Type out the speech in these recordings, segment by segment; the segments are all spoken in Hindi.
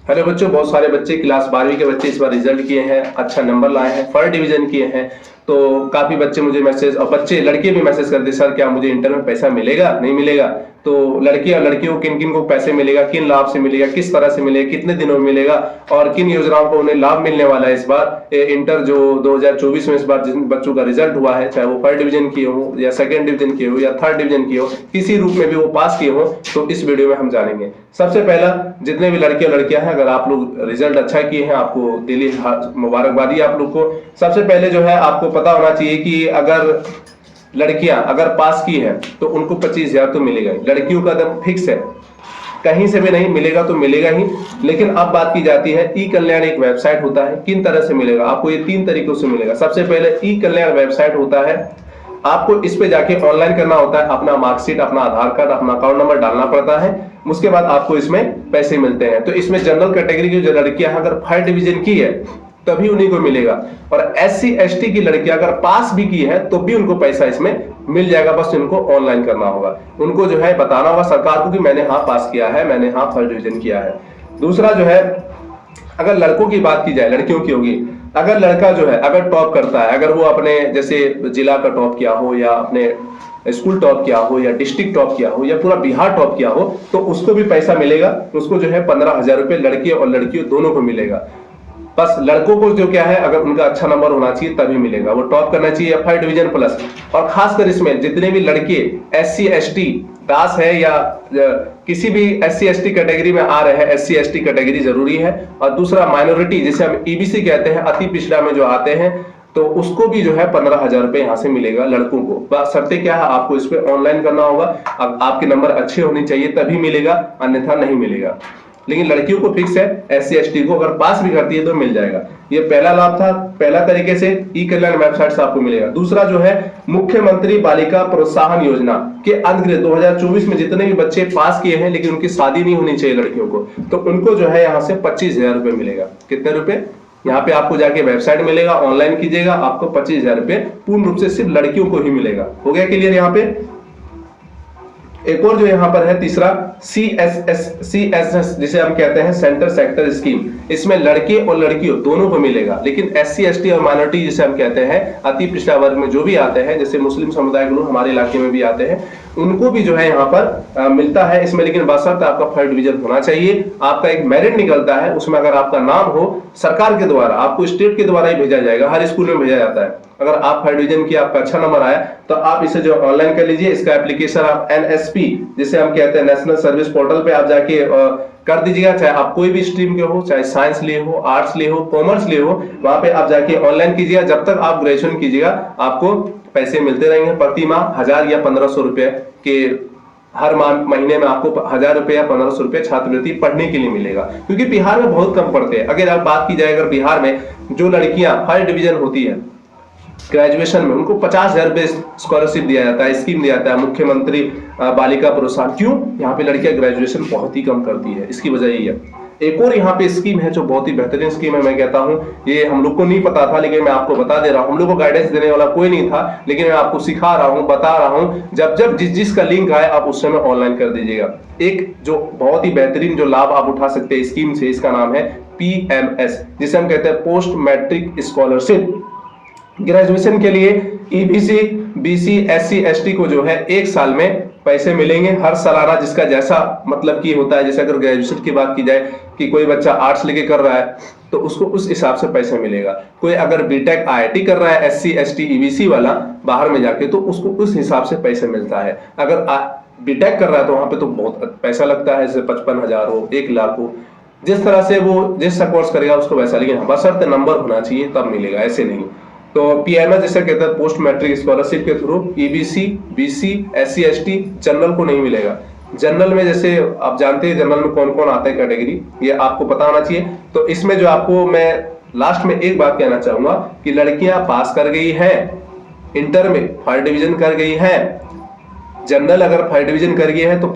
हेलो बच्चों, बहुत सारे बच्चे क्लास 12वीं के बच्चे इस बार रिजल्ट किए हैं, अच्छा नंबर लाए हैं, फर्स्ट डिवीजन किए हैं। तो काफी बच्चे मुझे मैसेज, और बच्चे लड़के भी मैसेज करते, सर क्या मुझे इंटर में पैसा मिलेगा नहीं मिलेगा। तो लड़के और लड़कियों किन किन को पैसे मिलेगा, किन लाभ से मिलेगा, किस तरह से मिलेगा, कितने दिनों में मिलेगा और किन योजनाओं को उन्हें लाभ मिलने वाला है इस बार इंटर जो 2024 में इस बार जिन बच्चों का रिजल्ट हुआ है, चाहे वो फर्स्ट डिवीजन किए हो या सेकंड डिवीजन किए हो या थर्ड डिवीजन किए हो, किसी रूप में भी वो पास किए हो, तो इस वीडियो में हम जानेंगे। सबसे पहला, जितने भी लड़के और लड़कियां हैं, अगर आप लोग रिजल्ट अच्छा किए हैं, आपको दिली मुबारकबादी आप लोग को। सबसे पहले जो है आपको पता होना चाहिए कि अगर लड़कियां अगर पास की है तो उनको 25,000 तो मिलेगा ही, लड़कियों का दम फिक्स है, कहीं से भी नहीं मिलेगा तो मिलेगा ही। लेकिन अब बात की जाती है ई कल्याण एक वेबसाइट होता है, किन तरह से मिलेगा आपको, ये 3 तरीकों से मिलेगा। सबसे पहले ई कल्याण वेबसाइट होता है, आपको इस पे जाके ऑनलाइन करना होता है, अपना मार्कशीट, अपना आधार कार्ड, अपना अकाउंट नंबर डालना पड़ता है, उसके बाद आपको इसमें पैसे मिलते हैं। तो इसमें जनरल कैटेगरी की जो लड़कियां अगर फर्स्ट डिवीजन की है तभी उन्हीं को मिलेगा, और SC ST की लड़कियां अगर पास भी की है तो भी उनको पैसा इसमें मिल जाएगा, बस उनको ऑनलाइन करना होगा। उनको जो है बताना होगा सरकार को कि मैंने हाँ पास किया है, मैंने हाँ फर्स्ट डिवीजन किया है। दूसरा जो है, अगर लड़कों की बात की जाए, लड़कियों की होगी, अगर लड़का जो है अगर टॉप करता है, अगर वो अपने जैसे जिला का टॉप किया हो या अपने स्कूल टॉप किया हो या डिस्ट्रिक्ट टॉप किया हो या पूरा बिहार टॉप किया हो, तो उसको भी पैसा मिलेगा। उसको जो है 15,000 रुपए लड़के और लड़कियों दोनों को मिलेगा। बस लड़कों को जो क्या है, अगर उनका अच्छा नंबर होना चाहिए तभी मिलेगा, वो टॉप करना चाहिए फर्स्ट डिवीजन प्लस। और खासकर इसमें जितने भी लड़के SC ST दास है या किसी भी SC ST कैटेगरी में आ रहे हैं, SC ST कैटेगरी जरूरी है। और दूसरा माइनॉरिटी, जिसे हम EBC कहते हैं, अति पिछड़ा में जो आते हैं, तो उसको भी जो है 15,000 रुपए यहाँ से मिलेगा लड़कों को। शर्तें क्या है, आपको इस पे ऑनलाइन करना होगा, अब आपके नंबर अच्छे होने चाहिए तभी मिलेगा, अन्यथा नहीं मिलेगा। लेकिन लड़कियों को फिक्स है, SC ST को अगर पास भी करती है तो मिल जाएगा। ये पहला लाभ था, पहला तरीके से ई कल्याण वेबसाइट से आपको मिलेगा। दूसरा जो है, मुख्यमंत्री बालिका प्रोत्साहन योजना के अंतर्गत 2024 में जितने भी बच्चे पास किए हैं लेकिन उनकी शादी नहीं होनी चाहिए लड़कियों को, तो उनको जो है यहाँ से 25,000 रुपए मिलेगा। कितने रुपए? यहाँ पे आपको जाके वेबसाइट मिलेगा, ऑनलाइन कीजिएगा, आपको 25,000 रुपए पूर्ण रूप से सिर्फ लड़कियों को ही मिलेगा। हो गया क्लियर? यहाँ पे एक और जो यहाँ पर है तीसरा, CSS जिसे हम कहते हैं सेंटर सेक्टर स्कीम, इसमें लड़के और लड़कियों दोनों को मिलेगा। लेकिन SC ST और माइनॉरिटी जिसे हम कहते हैं अति पिछड़ा वर्ग में जो भी आते हैं, जैसे मुस्लिम समुदाय के लोग हमारे इलाके में भी आते हैं, उनको भी जो है यहाँ पर मिलता है इसमें। लेकिन बशर्ते आपका फर्स्ट डिवीजन होना चाहिए। आपका एक मेरिट निकलता है, उसमें अगर आपका नाम हो, सरकार के द्वारा आपको स्टेट के द्वारा ही भेजा जाएगा, हर स्कूल में भेजा जाता है। अगर आप फर्स्ट डिवीजन की, आपका अच्छा नंबर आया, तो आप इसे जो ऑनलाइन कर लीजिए। इसका एप्लीकेशन आप NSP जिसे हम कहते हैं नेशनल सर्विस पोर्टल पे आप जाके कर दीजिएगा। चाहे आप कोई भी स्ट्रीम के हो, चाहे साइंस लिए हो, आर्ट्स लिए हो, कॉमर्स लिए हो, वहां पे आप जाके ऑनलाइन कीजिएगा। जब तक आप ग्रेजुएशन कीजिएगा आपको पैसे मिलते रहेंगे, प्रति माह 1,000 या 1,500 रुपए के, हर महीने में आपको 1,000 रुपए या 1,500 रुपए छात्रवृत्ति पढ़ने के लिए मिलेगा। क्योंकि बिहार में बहुत कम पढ़ते हैं। अगर आप बात की जाए, अगर बिहार में जो लड़कियां फर्स्ट डिवीजन होती है ग्रेजुएशन में, उनको 50,000 रुपए स्कॉलरशिप दिया जाता है, स्कीम दिया जाता है, मुख्यमंत्री बालिका प्रोत्साहन। क्यों? यहाँ पे लड़कियां ग्रेजुएशन बहुत ही कम करती है, इसकी वजह यही है। एक और यहाँ पे स्कीम है जो बहुत ही बेहतरीन स्कीम है, मैं कहता हूँ ये हम लोग को नहीं पता था, लेकिन मैं आपको बता दे रहा हूँ। हम लोग को गाइडेंस देने वाला कोई नहीं था, लेकिन मैं आपको सिखा रहा हूँ, बता रहा हूँ। जब जब जिसका लिंक आए आप उस समय ऑनलाइन कर दीजिएगा। एक जो बहुत ही बेहतरीन जो लाभ आप उठा सकते हैं स्कीम से, इसका नाम है PMS, जिसे हम कहते हैं पोस्ट मैट्रिक स्कॉलरशिप। ग्रेजुएशन के लिए EBC BC SC ST को जो है 1 साल में पैसे मिलेंगे हर सालाना, जिसका जैसा मतलब की होता है। जैसे अगर ग्रेजुएशन की बात की जाए कि कोई बच्चा आर्ट्स लेके कर रहा है तो उसको उस हिसाब से पैसे मिलेगा। कोई अगर BTech IIT कर रहा है SC ST EBC वाला बाहर में जाके, तो उसको उस हिसाब से पैसे मिलता है। अगर BTech कर रहा है तो वहां पे तो बहुत पैसा लगता है, जैसे 55,000 हो, 1 लाख हो, जिस तरह से वो जैसा कोर्स करेगा उसको वैसा। लेकिन बशर्ते नंबर होना चाहिए तब मिलेगा, ऐसे नहीं। तो PMS जैसे कहते हैं पोस्ट मैट्रिक स्कॉलरशिप के through EBC BC SC ST, general को नहीं मिलेगा। जनरल में जैसे आप जानते हैं जनरल में कौन कौन आता है कैटेगरी, ये आपको पता होना चाहिए। तो इसमें जो आपको मैं लास्ट में एक बात कहना चाहूंगा कि लड़कियां पास कर गई हैं इंटर में, फर्स्ट डिवीजन कर गई हैं, जनरल अगर फर्स्ट डिवीजन कर गए हैं तो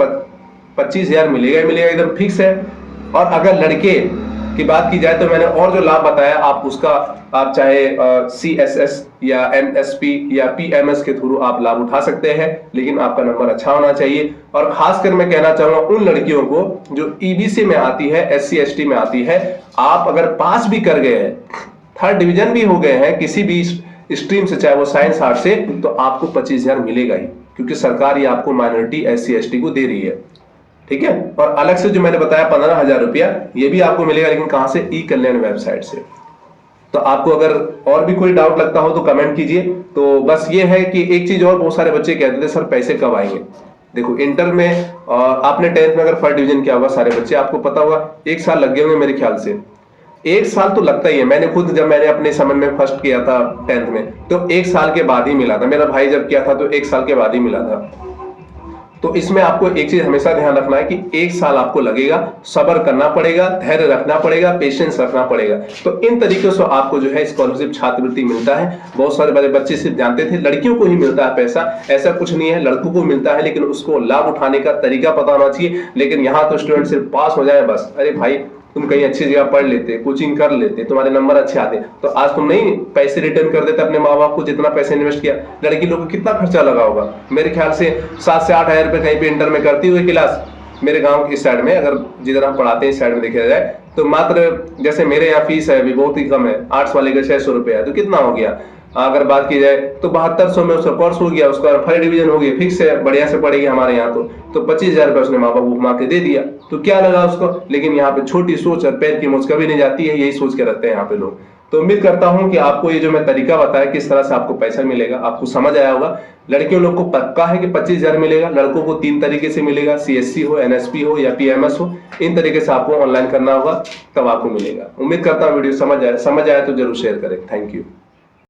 25,000 मिलेगा ही मिलेगा, एकदम फिक्स है। और अगर लड़के की बात की जाए तो मैंने और जो लाभ बताया आप उसका आप चाहे CSS या MSP या PMS के थ्रू आप लाभ उठा सकते हैं, लेकिन आपका नंबर अच्छा होना चाहिए। और खासकर मैं कहना चाहूंगा उन लड़कियों को जो EBC में आती है, SC ST में आती है, आप अगर पास भी कर गए हैं, 3rd डिवीजन भी हो गए हैं किसी भी स्ट्रीम से, चाहे वो साइंस आर्ट से, तो आपको 25,000 मिलेगा ही, क्योंकि सरकार ये आपको माइनॉरिटी SC ST को दे रही है। ठीक है। और अलग से जो मैंने बताया 15,000 रुपया, ये भी आपको मिलेगा, लेकिन कहां से? ई कल्याण वेबसाइट से। तो आपको अगर और भी कोई डाउट लगता हो तो कमेंट कीजिए। तो बस ये है कि एक चीज और बहुत सारे बच्चे कहते थे सर पैसे कब आएंगे। देखो इंटर में आपने 10th में अगर 1st डिवीजन किया होगा सारे बच्चे, आपको पता होगा 1 साल लग गए होंगे मेरे ख्याल से। 1 साल तो लगता ही है। मैंने खुद जब मैंने अपने समय में फर्स्ट किया था 10th में, तो 1 साल के बाद ही मिला था। मेरा भाई जब किया था तो 1 साल के बाद ही मिला था। तो इसमें आपको एक चीज हमेशा ध्यान रखना है कि 1 साल आपको लगेगा, सब्र करना पड़ेगा, धैर्य रखना पड़ेगा, पेशेंस रखना पड़ेगा। तो इन तरीके से आपको जो है स्कॉलरशिप छात्रवृत्ति मिलता है। बहुत सारे बड़े बच्चे सिर्फ जानते थे लड़कियों को ही मिलता है पैसा, ऐसा कुछ नहीं है, लड़कों को मिलता है, लेकिन उसको लाभ उठाने का तरीका पता होना चाहिए। लेकिन यहाँ तो स्टूडेंट सिर्फ पास हो जाए बस। अरे भाई तुम कहीं अच्छी जगह पढ़ लेते, कोचिंग कर लेते, तुम्हारे नंबर अच्छे आते, तो आज तुम नहीं पैसे रिटर्न कर देते अपने माँ बाप को, जितना पैसे इन्वेस्ट किया। लड़की लोग को कितना खर्चा लगा होगा, मेरे ख्याल से 7 से 8 हजार रुपए कहीं पे इंटर में करती हुई क्लास। मेरे गांव की साइड में, अगर जिधर हम पढ़ाते हैं इस साइड में देखा जाए, तो मात्र जैसे मेरे यहाँ फीस है अभी बहुत ही कम है, आर्ट्स वाले का 600 रुपया है, तो कितना हो गया? अगर बात की जाए तो 7200 में उसका कोर्स हो गया, उसका 1st डिवीजन हो गया, फिक्स है, बढ़िया से पढ़ेगी हमारे यहाँ। तो 25,000 रुपये उसने माँ बाप को घुमा के दे दिया, तो क्या लगा उसको? लेकिन यहाँ पे छोटी सोच और पैर की मोच कभी नहीं जाती है, यही सोच के रखते हैं यहाँ पे लोग। तो उम्मीद करता हूं कि आपको ये जो मैं तरीका बताया किस तरह से आपको पैसा मिलेगा, आपको समझ आया होगा। लड़कियों लोग को पक्का है कि 25,000 मिलेगा, लड़कों को 3 तरीके से मिलेगा, CSC हो, NSP हो या PMS हो। इन तरीके से आपको ऑनलाइन करना होगा, तब आपको मिलेगा। उम्मीद करता हूं वीडियो समझ आया तो जरूर शेयर करें। Thank you.